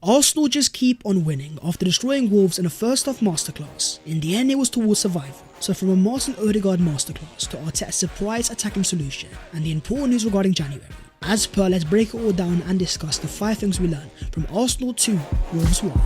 Arsenal just keep on winning after destroying Wolves in a first half masterclass. In the end it was towards survival. So from a Martin Odegaard masterclass to Arteta's surprise attacking solution and the important news regarding January. As per, let's break it all down and discuss the 5 things we learned from Arsenal 2, Wolves 1.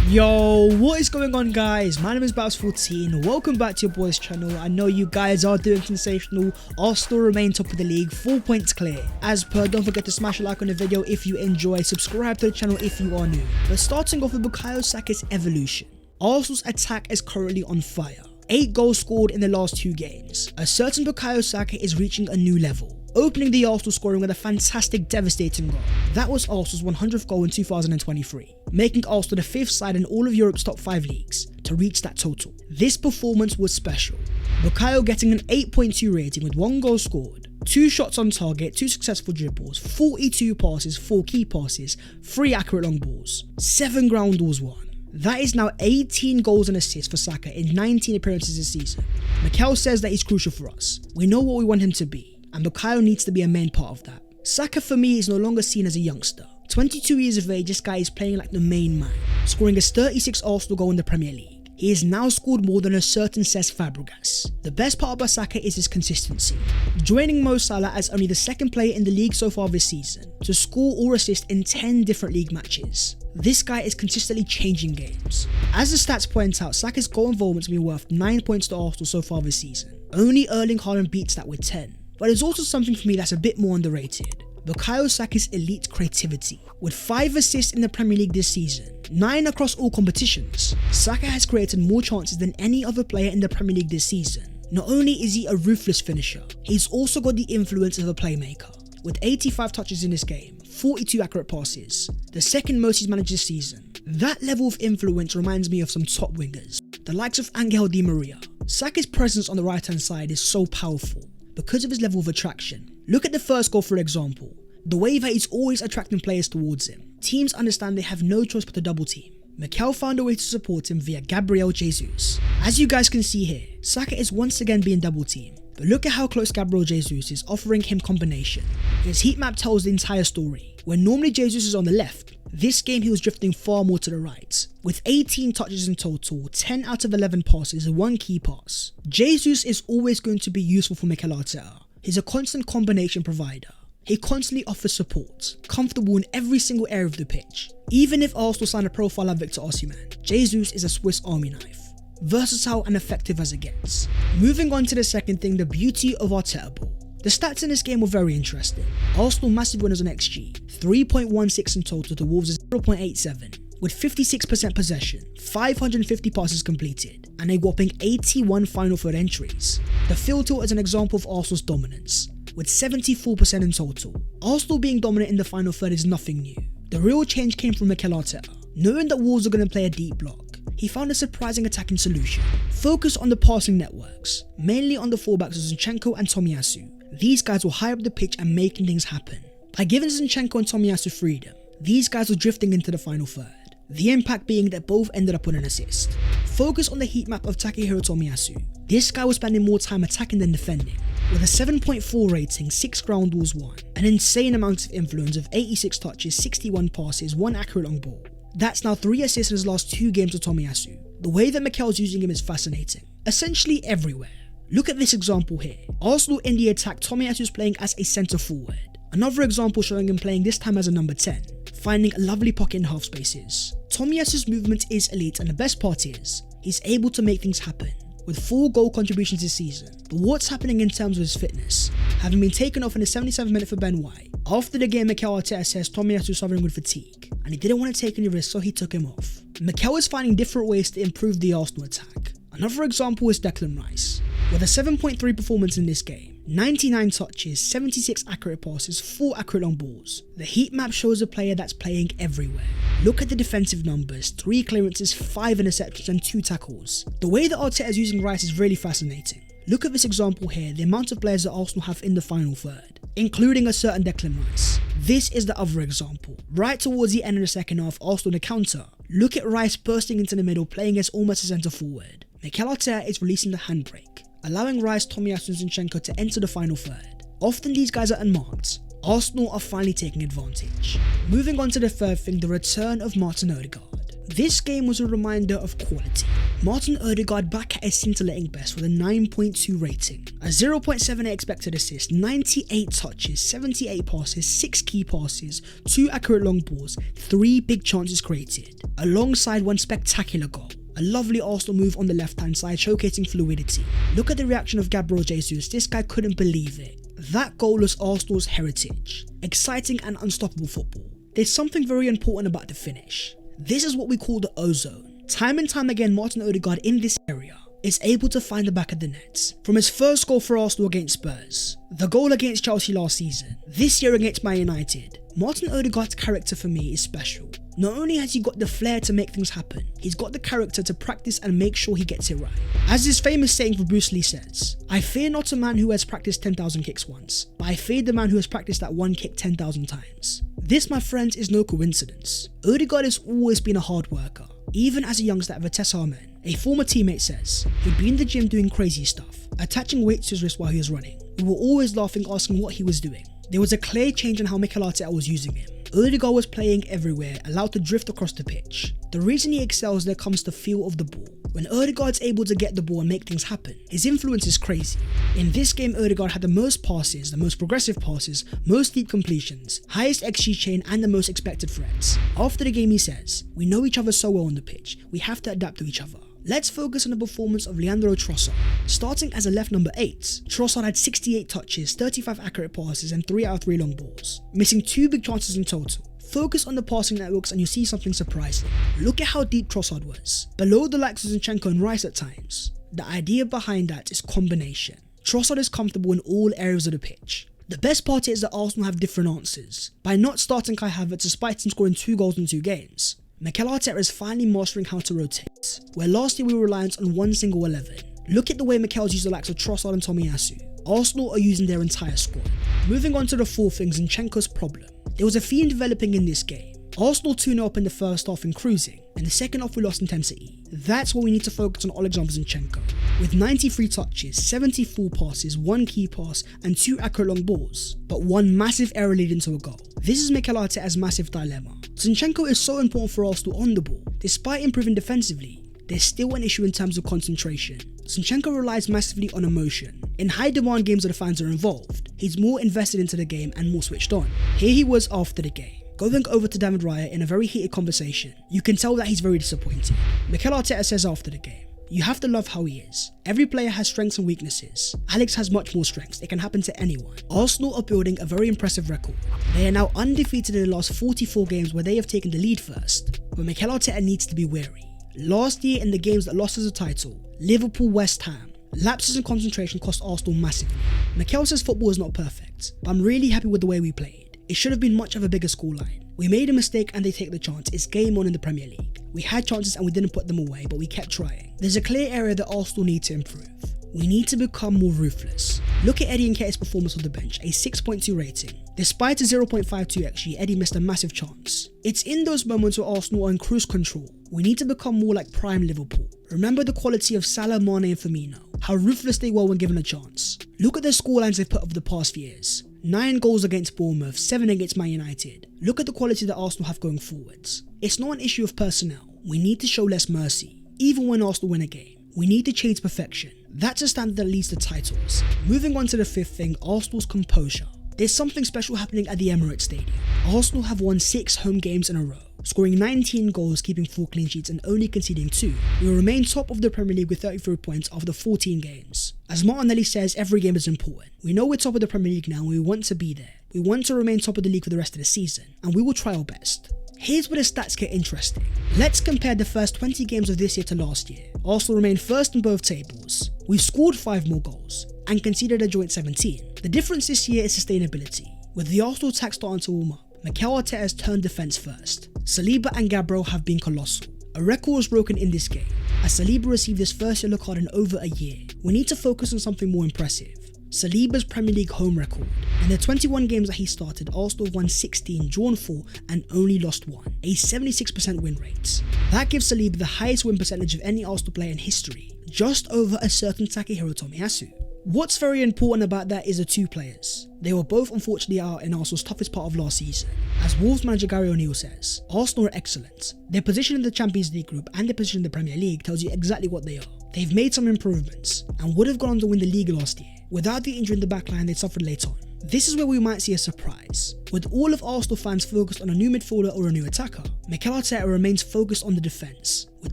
Yo, what is going on guys? My name is Battles14, welcome back to your boys channel. I know you guys are doing sensational. Arsenal remain top of the league, 4 points clear. As per, don't forget to smash a like on the video if you enjoy, subscribe to the channel if you are new. But starting off with Mikel Saka's Evolution. Arsenal's attack is currently on fire. 8 goals scored in the last 2 games. A certain Mikel Saka is reaching a new level, opening the Arsenal scoring with a fantastic devastating goal. That was Arsenal's 100th goal in 2023, making Arsenal the 5th side in all of Europe's top 5 leagues to reach that total. This performance was special. Mikel getting an 8.2 rating with 1 goal scored, 2 shots on target, 2 successful dribbles, 42 passes, 4 key passes, 3 accurate long balls, 7 ground balls won. That is now 18 goals and assists for Saka in 19 appearances this season. Mikel says that he's crucial for us. We know what we want him to be, and Mikel needs to be a main part of that. Saka for me is no longer seen as a youngster. 22 years of age, this guy is playing like the main man, scoring his 36th Arsenal goal in the Premier League. He has now scored more than a certain Cesc Fabregas. The best part about Saka is his consistency, joining Mo Salah as only the 2nd player in the league so far this season to score or assist in 10 different league matches. This guy is consistently changing games. As the stats point out, Saka's goal involvement's been worth 9 points to Arsenal so far this season. Only Erling Haaland beats that with 10. But there's also something for me that's a bit more underrated. Mikel Saka's elite creativity. With 5 assists in the Premier League this season, 9 across all competitions, Saka has created more chances than any other player in the Premier League this season. Not only is he a ruthless finisher, he's also got the influence of a playmaker. With 85 touches in this game, 42 accurate passes, the 2nd most he's managed this season. That level of influence reminds me of some top wingers, the likes of Angel Di Maria. Saka's presence on the right hand side is so powerful because of his level of attraction. Look at the first goal for example, the way that he's always attracting players towards him. Teams understand they have no choice but to double team. Mikel found a way to support him via Gabriel Jesus. As you guys can see here, Saka is once again being double teamed. But look at how close Gabriel Jesus is, offering him combination. His heat map tells the entire story. When normally Jesus is on the left, this game he was drifting far more to the right. With 18 touches in total, 10 out of 11 passes and 1 key pass. Jesus is always going to be useful for Mikel Arteta. He's a constant combination provider. He constantly offers support, comfortable in every single area of the pitch. Even if Arsenal sign a profile like Victor Osimhen, Jesus is a Swiss army knife. Versatile and effective as it gets. Moving on to the second thing, the beauty of Arteta ball. The stats in this game were very interesting. Arsenal massive winners on XG, 3.16 in total to Wolves' 0.87, with 56% possession, 550 passes completed, and a whopping 81 final third entries. The field tilt is an example of Arsenal's dominance, with 74% in total. Arsenal being dominant in the final third is nothing new. The real change came from Mikel Arteta. Knowing that Wolves are going to play a deep block, he found a surprising attacking solution. Focus on the passing networks, mainly on the fullbacks of Zinchenko and Tomiyasu. These guys will high up the pitch and making things happen. By giving Zinchenko and Tomiyasu freedom, these guys were drifting into the final third. The impact being that both ended up with an assist. Focus on the heat map of Takehiro Tomiyasu. This guy was spending more time attacking than defending. With a 7.4 rating, 6 ground balls won, an insane amount of influence of 86 touches, 61 passes, 1 accurate long ball. That's now 3 assists in his last 2 games with Tomiyasu. The way that Mikel's using him is fascinating. Essentially everywhere. Look at this example here. Arsenal in the attack, Tomiyasu is playing as a centre forward. Another example showing him playing this time as a number 10, finding a lovely pocket in half spaces. Tomiyasu's movement is elite, and the best part is, he's able to make things happen. With 4 goal contributions this season. But what's happening in terms of his fitness? Having been taken off in the 77th minute for Ben White. After the game, Mikel Arteta says Tomiyasu is suffering with fatigue, and he didn't want to take any risks, so he took him off. Mikel is finding different ways to improve the Arsenal attack. Another example is Declan Rice. With a 7.3 performance in this game, 99 touches, 76 accurate passes, 4 accurate long balls. The heat map shows a player that's playing everywhere. Look at the defensive numbers, 3 clearances, 5 interceptions and 2 tackles. The way that Arteta is using Rice is really fascinating. Look at this example here, the amount of players that Arsenal have in the final third, including a certain Declan Rice. This is the other example. Right towards the end of the second half, Arsenal on the counter. Look at Rice bursting into the middle, playing as almost a centre forward. Mikel Arteta is releasing the handbrake, allowing Rice, Tomiyasu and Zinchenko to enter the final third. Often these guys are unmarked. Arsenal are finally taking advantage. Moving on to the third thing, the return of Martin Odegaard. This game was a reminder of quality. Martin Odegaard back at his scintillating best with a 9.2 rating, a 0.78 expected assist, 98 touches, 78 passes, 6 key passes, 2 accurate long balls, 3 big chances created, alongside 1 spectacular goal. A lovely Arsenal move on the left hand side showcasing fluidity. Look at the reaction of Gabriel Jesus, this guy couldn't believe it. That goal was Arsenal's heritage. Exciting and unstoppable football. There's something very important about the finish. This is what we call the O-zone. Time and time again, Martin Odegaard in this area is able to find the back of the net. From his first goal for Arsenal against Spurs, the goal against Chelsea last season, this year against Man United, Martin Odegaard's character for me is special. Not only has he got the flair to make things happen, he's got the character to practice and make sure he gets it right. As his famous saying for Bruce Lee says, "I fear not a man who has practiced 10,000 kicks once, but I fear the man who has practiced that one kick 10,000 times." This, my friends, is no coincidence. Odegaard has always been a hard worker. Even as a youngster at Vitesse Arnhem, a former teammate says, he'd be in the gym doing crazy stuff, attaching weights to his wrist while he was running. We were always laughing, asking what he was doing. There was a clear change in how Mikel Arteta was using him. Odegaard was playing everywhere, allowed to drift across the pitch. The reason he excels there comes to feel of the ball. When Odegaard's able to get the ball and make things happen, his influence is crazy. In this game, Odegaard had the most passes, the most progressive passes, most deep completions, highest XG chain and the most expected threats. After the game he says, "We know each other so well on the pitch, we have to adapt to each other." Let's focus on the performance of Leandro Trossard. Starting as a left number 8, Trossard had 68 touches, 35 accurate passes and 3 out of 3 long balls, missing 2 big chances in total. Focus on the passing networks and you see something surprising. Look at how deep Trossard was, below the likes of Zinchenko and Rice at times. The idea behind that is combination. Trossard is comfortable in all areas of the pitch. The best part is that Arsenal have different answers. By not starting Kai Havertz despite him scoring 2 goals in 2 games, Mikel Arteta is finally mastering how to rotate, where last year we were reliant on one single 11. Look at the way Mikel's used the likes of Trossard and Tomiyasu. Arsenal are using their entire squad. Moving on to the fourth thing, Zinchenko's problem. There was a theme developing in this game. Arsenal 2-0 up in the first half and cruising, and the second half we lost intensity. That's where we need to focus on Alexander Zinchenko. With 93 touches, 74 passes, 1 key pass and 2 accurate long balls, but 1 massive error leading to a goal. This is Mikel Arteta's massive dilemma. Zinchenko is so important for Arsenal on the ball. Despite improving defensively, there's still an issue in terms of concentration. Zinchenko relies massively on emotion. In high demand games where the fans are involved, he's more invested into the game and more switched on. Here he was after the game, going over to David Raya in a very heated conversation. You can tell that he's very disappointed. Mikel Arteta says after the game, "You have to love how he is. Every player has strengths and weaknesses. Alex has much more strengths. It can happen to anyone." Arsenal are building a very impressive record. They are now undefeated in the last 44 games where they have taken the lead first. But Mikel Arteta needs to be wary. Last year in the games that lost us a title, Liverpool, West Ham, lapses in concentration cost Arsenal massively. Mikel says football is not perfect, but I'm really happy with the way we played. It should have been much of a bigger scoreline. We made a mistake and they take the chance. It's game on in the Premier League. We had chances and we didn't put them away, but we kept trying. There's a clear area that Arsenal need to improve. We need to become more ruthless. Look at Eddie Nketiah's performance on the bench, a 6.2 rating. Despite a 0.52 XG, Eddie missed a massive chance. It's in those moments where Arsenal are in cruise control. We need to become more like prime Liverpool. Remember the quality of Salah, Mane and Firmino, how ruthless they were when given a chance. Look at the scorelines they've put over the past few years. 9 goals against Bournemouth, 7 against Man United. Look at the quality that Arsenal have going forwards. It's not an issue of personnel. We need to show less mercy. Even when Arsenal win a game, we need to chase perfection. That's a standard that leads to titles. Moving on to the fifth thing, Arsenal's composure. There's something special happening at the Emirates Stadium. Arsenal have won 6 home games in a row, scoring 19 goals, keeping 4 clean sheets and only conceding 2. We will remain top of the Premier League with 33 points after 14 games. As Martin says, every game is important. We know we're top of the Premier League now and we want to be there. We want to remain top of the league for the rest of the season, and we will try our best. Here's where the stats get interesting. Let's compare the first 20 games of this year to last year. Arsenal remained first in both tables. We've scored 5 more goals and conceded a joint 17. The difference this year is sustainability. With the Arsenal attack starting to warm up, Mikel Arteta has turned defence first. Saliba and Gabriel have been colossal. A record was broken in this game, as Saliba received his first yellow card in over a year. We need to focus on something more impressive. Saliba's Premier League home record. In the 21 games that he started, Arsenal won 16, drawn 4 and only lost 1, a 76% win rate. That gives Saliba the highest win percentage of any Arsenal player in history, just over a certain Takehiro Tomiyasu. What's very important about that is the two players. They were both unfortunately out in Arsenal's toughest part of last season. As Wolves manager Gary O'Neill says, Arsenal are excellent. Their position in the Champions League group and their position in the Premier League tells you exactly what they are. They've made some improvements and would have gone on to win the league last year without the injury in the backline they suffered late on. This is where we might see a surprise. With all of Arsenal fans focused on a new midfielder or a new attacker, Mikel Arteta remains focused on the defence. With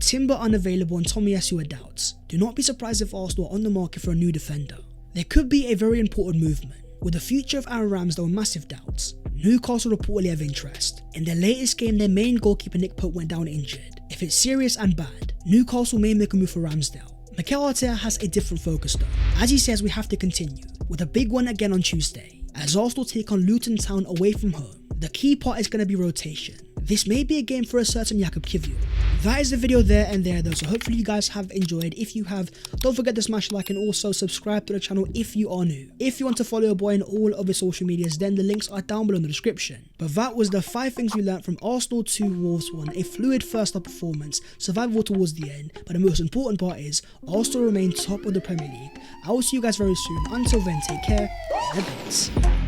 Timber unavailable and Tomiyasu a doubt, do not be surprised if Arsenal are on the market for a new defender. There could be a very important movement. With the future of Aaron Ramsdale massive doubts, Newcastle reportedly have interest. In their latest game, their main goalkeeper Nick Pope went down injured. If it's serious and bad, Newcastle may make a move for Ramsdale. Mikel Arteta has a different focus though. As he says, we have to continue, with a big one again on Tuesday, as Arsenal take on Luton Town away from home. The key part is going to be rotation. This may be a game for a certain Jakub Kiwior. That is the video there and there though, so hopefully you guys have enjoyed. If you have, don't forget to smash like and also subscribe to the channel if you are new. If you want to follow your boy on all of his social medias, then the links are down below in the description. But that was the 5 things we learned from Arsenal 2 Wolves 1, a fluid first half performance, survival towards the end, but the most important part is Arsenal remain top of the Premier League. I will see you guys very soon. Until then, take care, and a bit.